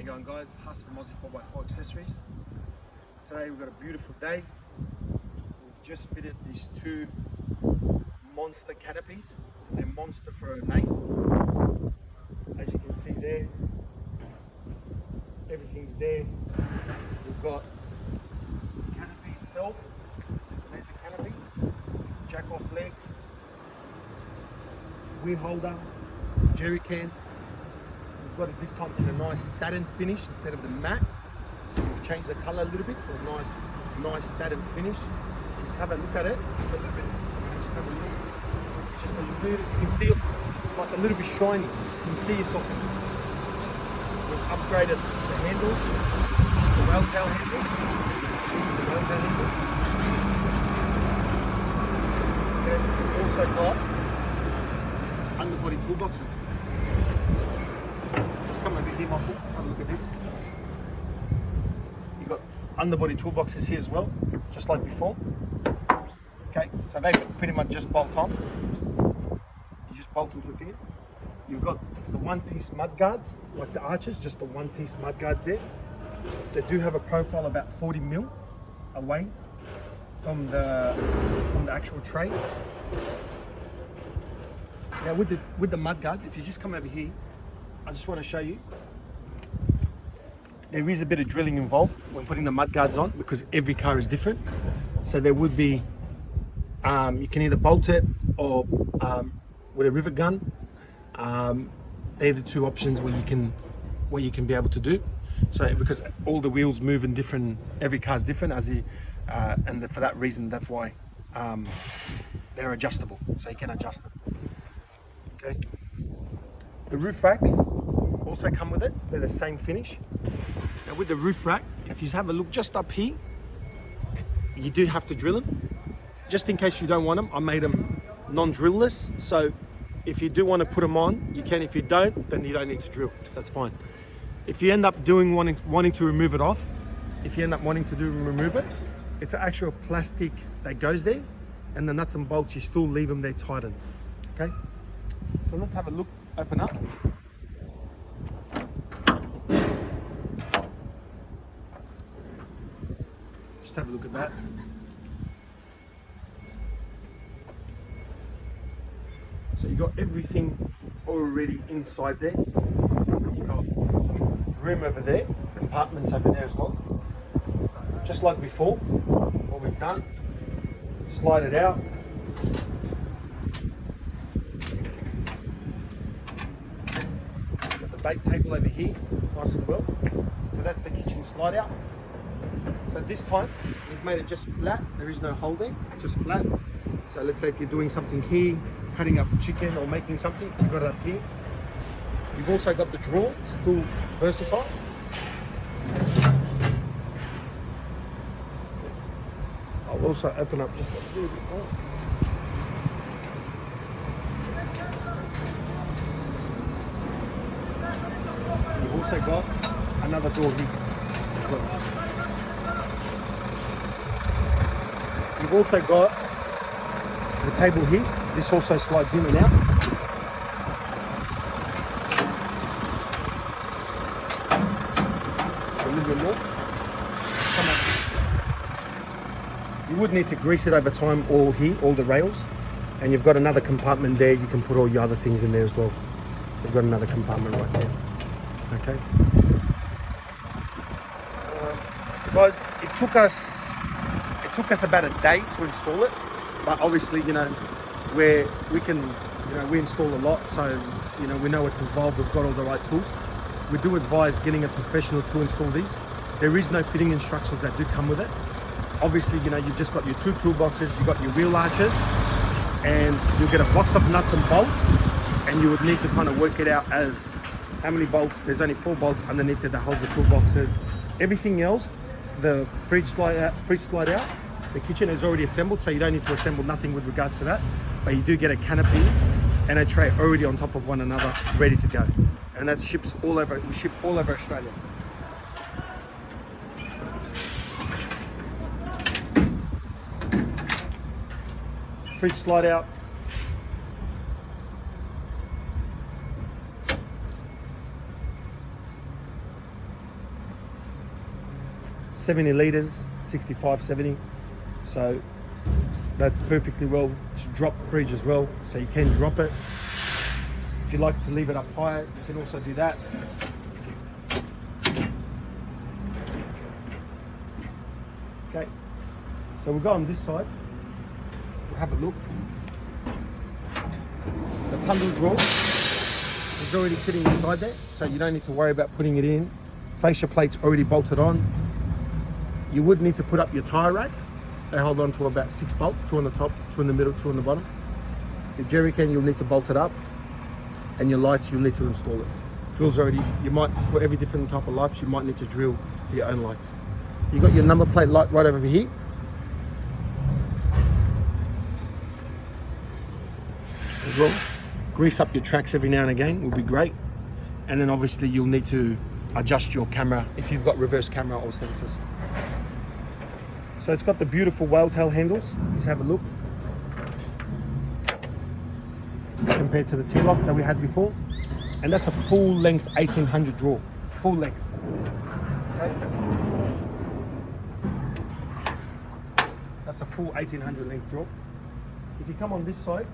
you going, guys? Huss from Aussie 4x4 Accessories. Today we've got a beautiful day. We've just fitted these two Monster canopies. They're Monster for a name. As you can see there, everything's there. We've got the canopy itself. So there's the canopy, jack off legs, wheel holder, jerry can. We've got it this time in a nice satin finish instead of the matte. So we've changed the color a little bit to a nice satin finish. Just have a look at it. Just have a look. It's just a little, you can see it. It's like a little bit shiny. You can see yourself. We've upgraded the handles, the whale tail handles. These are the whale tail handles. And we've also got underbody toolboxes. Just come over here, Michael. Have a look at this. You've got underbody toolboxes here as well, just like before. Okay, so they pretty much just bolt on. You just bolt them to here. You've got the one-piece mud guards, like the arches, just the one-piece mud guards there. They do have a profile about 40 mil away from the actual tray. Now with the mud guards, if you just come over here, I just want to show you. There is a bit of drilling involved when putting the mud guards on because every car is different. So there would be, you can either bolt it or with a rivet gun. They're the two options where you can be able to do. So because all the wheels move in different, every car's different, and for that reason, that's why they're adjustable. So you can adjust them. Okay. The roof racks also come with it. They're the same finish. Now with the roof rack, if you have a look just up here, you do have to drill them. Just in case you don't want them, I made them non-drill-less. So if you do want to put them on, you can. If you don't, then you don't need to drill. That's fine. If you end up wanting to remove it off, if you end up wanting to remove it, it's an actual plastic that goes there, and the nuts and bolts, you still leave them there tightened. Okay? So let's have a look, open up. Just have a look at that. So you got everything already inside there. You've got some room over there, compartments over there as well. Just like before, what we've done, slide it out. Got the bake table over here, nice and well. So that's the kitchen slide out. So this time, we've made it just flat. There is no hole there, just flat. So let's say if you're doing something here, cutting up chicken or making something, you've got it up here. You've also got the drawer, still versatile. I'll also open up just a little bit more. You've also got another door here as well. You've also got the table here. This also slides in and out. A little bit more. You would need to grease it over time, all here, all the rails. And you've got another compartment there. You can put all your other things in there as well. You've got another compartment right there. Okay. Guys, it took us about a day to install it. But obviously, we install a lot, so we know what's involved. We've got all the right tools. We do advise getting a professional to install these. There is no fitting instructions that do come with it. Obviously, you've just got your two toolboxes, you've got your wheel arches, and you'll get a box of nuts and bolts, and you would need to kind of work it out as how many bolts. There's only 4 bolts underneath it that hold the toolboxes. Everything else, the fridge slide out. The kitchen is already assembled, so you don't need to assemble nothing with regards to that. But you do get a canopy and a tray already on top of one another, ready to go. And that ships all over. We ship all over Australia. Fridge slide out. 70 litres, 65, 70. So that's perfectly well to drop fridge as well. So you can drop it. If you like to leave it up higher, you can also do that. Okay, so we'll go on this side. We'll have a look. The tumble drawer is already sitting inside there, so you don't need to worry about putting it in. Fascia plate's already bolted on. You would need to put up your tyre rack. They hold on to about 6 bolts, 2 on the top, 2 in the middle, 2 on the bottom. Your jerry can, you'll need to bolt it up, and your lights, you'll need to install it. Drills already, you might, for every different type of lights, you might need to drill for your own lights. You got your number plate light right over here. As well, grease up your tracks every now and again will be great. And then obviously you'll need to adjust your camera if you've got reverse camera or sensors. So it's got the beautiful whale tail handles. Let's have a look. Compared to the T-lock that we had before. And that's a full length 1800 draw. Full length. Okay. That's a full 1800 length draw. If you come on this side,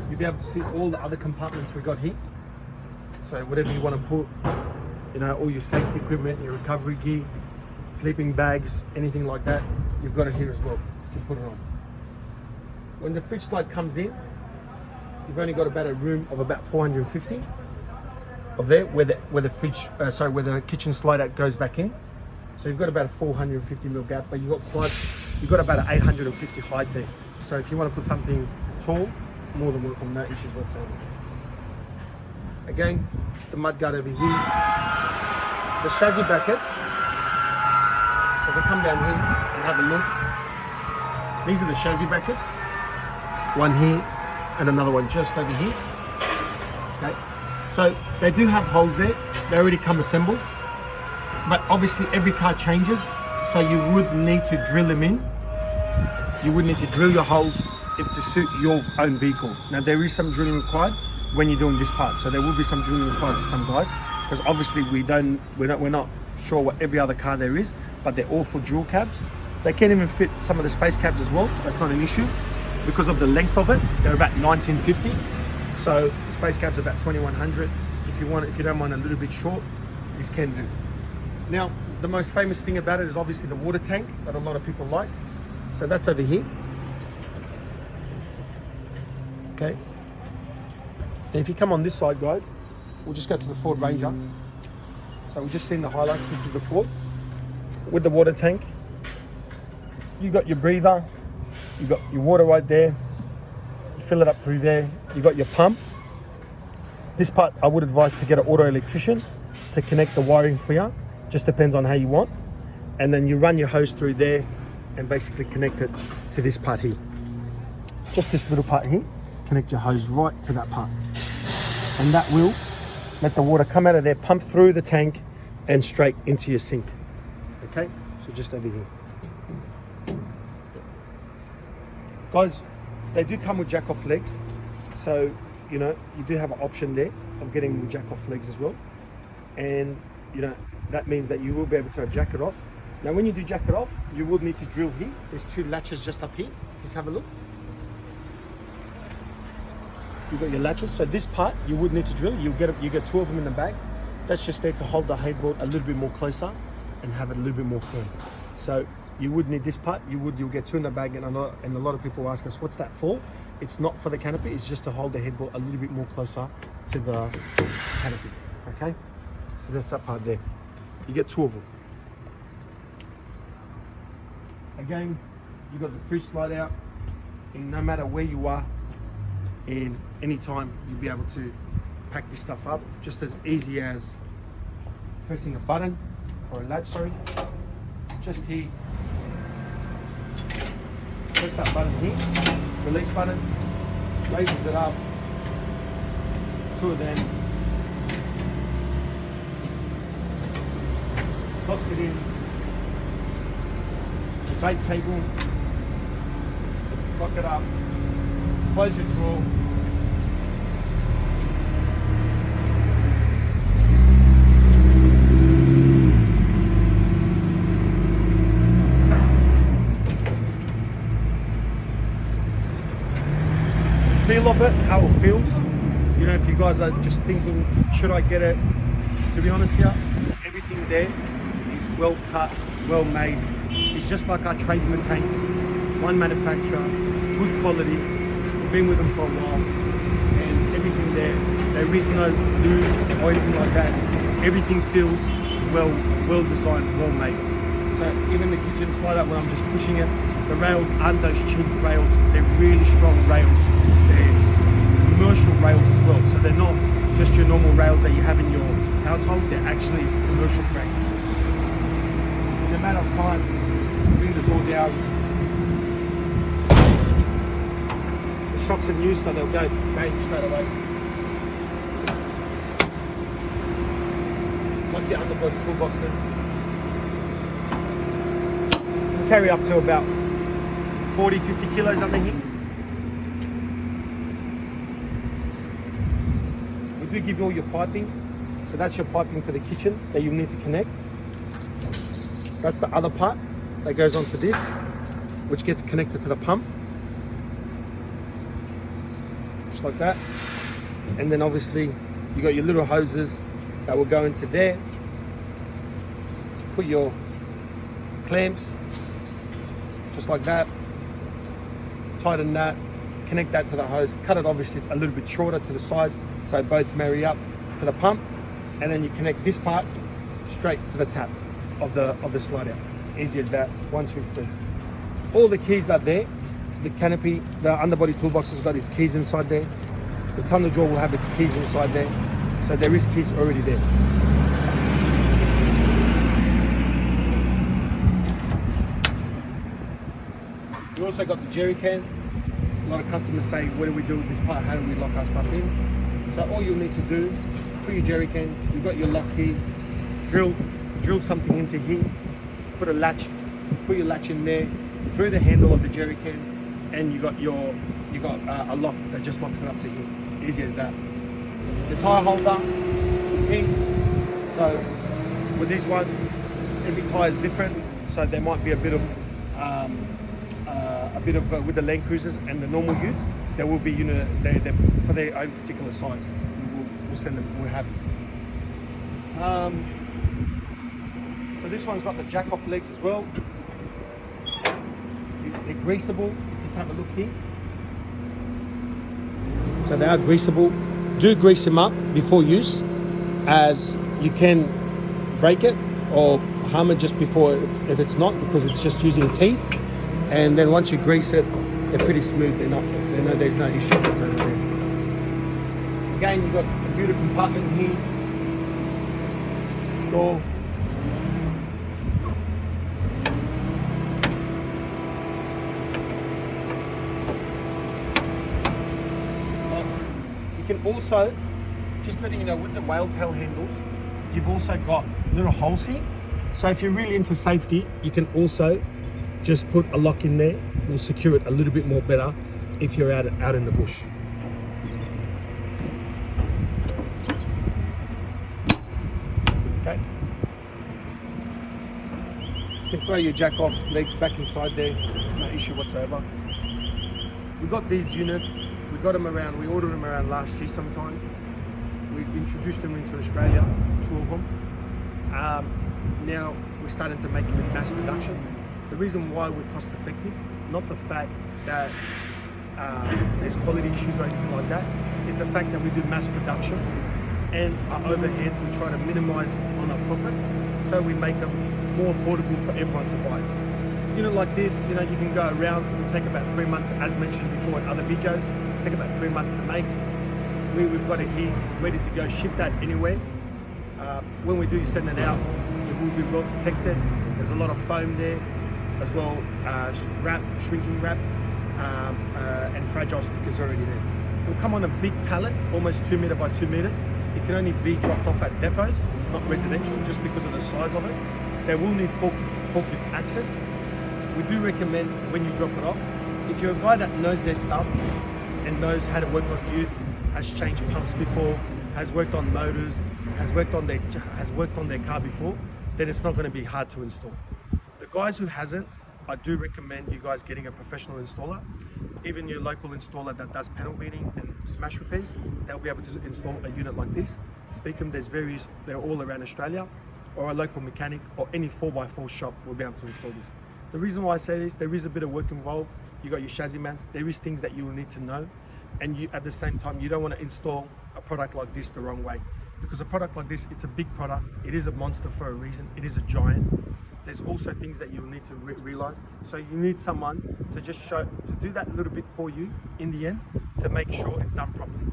you'll be able to see all the other compartments we got here. So whatever you want to put, you know, all your safety equipment, your recovery gear, sleeping bags, anything like that, you've got it here as well. You can put it on. When the fridge slide comes in, you've only got about a room of about 450 of there where the fridge, where the kitchen slide out goes back in. So you've got about a 450 mil gap, but you've got about an 850 height there. So if you want to put something tall, more than welcome, no issues whatsoever. Again, it's the mudguard over here. The chassis brackets, so if we come down here and have a look, these are the chassis brackets. One here and another one just over here. Okay, so they do have holes there. They already come assembled, but obviously every car changes, so you would need to drill them in. You would need to drill your holes to suit your own vehicle. Now there is some drilling required when you're doing this part, so there will be some drilling required for some guys, because obviously we're not sure what every other car there is, but they're all for dual cabs. They can even fit some of the space cabs as well. That's not an issue because of the length of it. They're about 1950, so the space cabs are about 2100. If you don't mind a little bit short, this can do. Now the most famous thing about it is obviously the water tank that a lot of people like. So that's over here. Okay. And if you come on this side, guys, we'll just go to the Ford Ranger. So we've just seen the highlights. This is the Ford with the water tank. You got your breather, you got your water right there. You fill it up through there. You got your pump. This part I would advise to get an auto electrician to connect the wiring for you. Just depends on how you want. And then you run your hose through there and basically connect it to this part here. Just this little part here. Connect your hose right to that part. And that will let the water come out of there, pump through the tank and straight into your sink. Okay, so just over here. Guys, they do come with jack-off legs. So, you know, you do have an option there of getting with jack-off legs as well. And, you know, that means that you will be able to jack it off. Now, when you do jack it off, you will need to drill here. There's 2 latches just up here. Just have a look. You've got your latches. So this part, you would need to drill. You get 2 of them in the bag. That's just there to hold the headboard a little bit more closer and have it a little bit more firm. So you would need this part. You'll get 2 in the bag, and a lot of people ask us, what's that for? It's not for the canopy. It's just to hold the headboard a little bit more closer to the canopy. Okay. So that's that part there. You get 2 of them. Again, you got the fridge slide out, and no matter where you are, and anytime you'll be able to pack this stuff up just as easy as pressing a button or a latch, sorry. Just here, press that button here, release button, raises it up, 2 of them, locks it in, the bait table, lock it up, close your drawer, of it, how it feels. You know, if you guys are just thinking, should I get it? To be honest here, everything there is well cut, well made. It's just like our tradesman tanks. One manufacturer, good quality, been with them for a while, and everything there is no loose or anything like that. Everything feels well designed, well made. So even the kitchen slider, when I'm just pushing it, the rails aren't those cheap rails. They're really strong rails. They're commercial rails as well. So they're not just your normal rails that you have in your household. They're actually commercial grade. In a matter of time, bring the door down. The shocks are new, so they'll go bang straight away. Like the underbody toolboxes. Carry up to about 40-50 kilos under here. We do give you all your piping. So that's your piping for the kitchen that you need to connect. That's the other part that goes onto this, which gets connected to the pump. Just like that. And then obviously you got your little hoses that will go into there. Put your clamps, just like that. Tighten that, connect that to the hose, cut it obviously a little bit shorter to the sides so both marry up to the pump, and then you connect this part straight to the tap of the slider. Easy as that. 1, 2, 3. All the keys are there. The canopy, the underbody toolbox has got its keys inside there. The tunnel drawer will have its keys inside there. So there is keys already there. We also got the jerry can. A lot of customers say, what do we do with this part? How do we lock our stuff in? So all you'll need to do, put your jerry can, you've got your lock here, drill something into here, put a latch, put your latch in there, through the handle of the jerry can, and you got a lock that just locks it up to here. Easy as that. The tire holder is here. So with this one, every tire is different. So there might be a bit of with the Land Cruisers and the normal utes, there will be, you know, they're for their own particular size. We'll send them. We'll have it. So this one's got the jack-off legs as well. They're greasable. If you just have a look here. So they are greasable. Do grease them up before use, as you can break it or harm it just before if it's not, because it's just using teeth. And then once you grease it, they're pretty smooth. There's no issue that's over there. Again, you've got a beautiful compartment here. Door. You can also, just letting you know, with the whale tail handles, you've also got little holes here. So if you're really into safety, you can also just put a lock in there. Will secure it a little bit more better if you're out in the bush. Okay. You can throw your jack off legs back inside there, no issue whatsoever. We got these units. We got them around. We ordered them around last year sometime. We've introduced them into Australia, 2 of them. Now we're starting to make them in mass production. The reason why we're cost effective, not the fact that there's quality issues or anything like that, is the fact that we do mass production, and our overheads we try to minimize on our profits, so we make them more affordable for everyone to buy. You know, like this, you know, you can go around. It'll take about 3 months, as mentioned before in other videos. It'll take about 3 months to make. We've got it here ready to go, shipped out anywhere. When we do send it out, it will be well protected. There's a lot of foam there as well, shrinking wrap, and fragile stickers already there. It will come on a big pallet, almost 2 meter by 2 meters. It can only be dropped off at depots, not residential, just because of the size of it. They will need forklift access. We do recommend when you drop it off, if you're a guy that knows their stuff and knows how to work on utes, has changed pumps before, has worked on motors, has worked on their car before, then it's not going to be hard to install. The guys who hasn't, I do recommend you guys getting a professional installer. Even your local installer that does panel beating and smash repairs, they'll be able to install a unit like this. Speaking, there's various, they're all around Australia, or a local mechanic or any 4x4 shop will be able to install this. The reason why I say this, there is a bit of work involved. You got your chassis mounts, there is things that you will need to know. And you, at the same time, you don't want to install a product like this the wrong way. Because a product like this, it's a big product. It is a monster for a reason. It is a giant. There's also things that you'll need to realize. So you need someone to just to do that little bit for you in the end, to make sure it's done properly.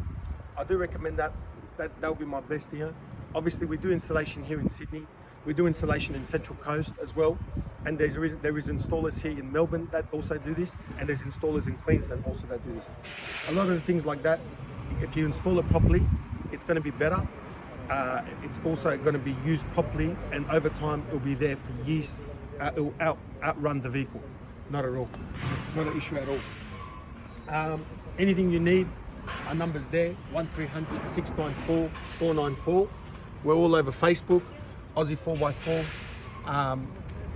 I do recommend that. That'll be my best here. Obviously, we do installation here in Sydney. We do installation in Central Coast as well. And there is installers here in Melbourne that also do this. And there's installers in Queensland also that do this. A lot of the things like that, if you install it properly, it's going to be better. It's also going to be used properly, and over time it'll be there for years. It'll outrun the vehicle. Not at all. Not an issue at all. Anything you need, our number's there, 1300 694 494. We're all over Facebook, Aussie 4x4.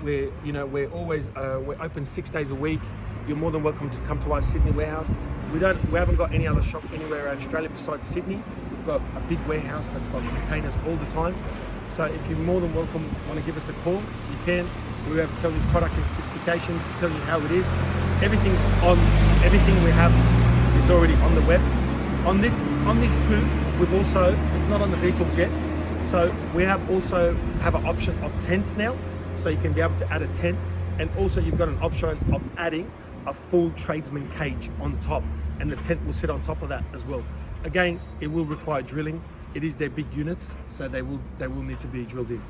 We're always we're open 6 days a week. You're more than welcome to come to our Sydney warehouse. We haven't got any other shop anywhere around Australia besides Sydney. We've got a big warehouse that's got containers all the time. So if you're more than welcome, want to give us a call, you can. We'll have to tell you product and specifications, tell you how it is. Everything we have is already on the web. On this too, we've also, it's not on the vehicles yet. So we also have an option of tents now. So you can be able to add a tent, and also you've got an option of adding a full tradesman cage on top, and the tent will sit on top of that as well. Again, it will require drilling. It is their big units, so they will need to be drilled in.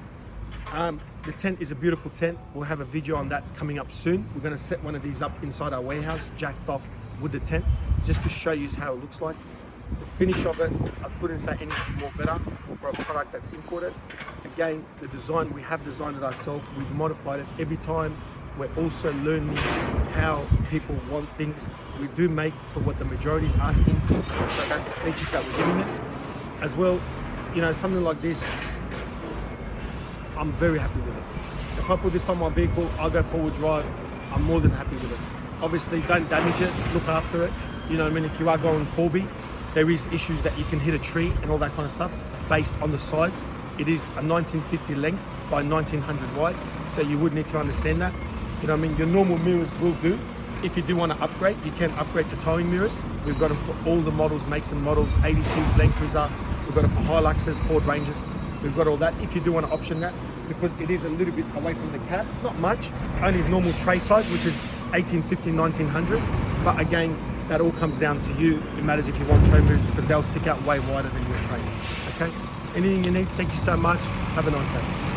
The tent is a beautiful tent. We'll have a video on that coming up soon. We're going to set one of these up inside our warehouse, jacked off with the tent, just to show you how it looks like. The finish of it, I couldn't say anything more better for a product that's imported. Again, the design, we have designed it ourselves. We've modified it every time. We're also learning how people want things. We do make for what the majority is asking. So that's the features that we're giving it. As well, something like this, I'm very happy with it. If I put this on my vehicle, I'll go forward drive. I'm more than happy with it. Obviously, don't damage it, look after it. If you are going 4B, there is issues that you can hit a tree and all that kind of stuff based on the size. It is a 1950 length by 1900 wide, so you would need to understand that. Your normal mirrors will do. If you do want to upgrade, you can upgrade to towing mirrors. We've got them for all the models, makes and models, 86, Land Cruiser. We've got it for Hiluxes, Ford Rangers. We've got all that. If you do want to option that, because it is a little bit away from the cab, not much, only normal tray size, which is 1850, 1900. But again, that all comes down to you. It matters if you want tow mirrors, because they'll stick out way wider than your tray. Okay? Anything you need, thank you so much. Have a nice day.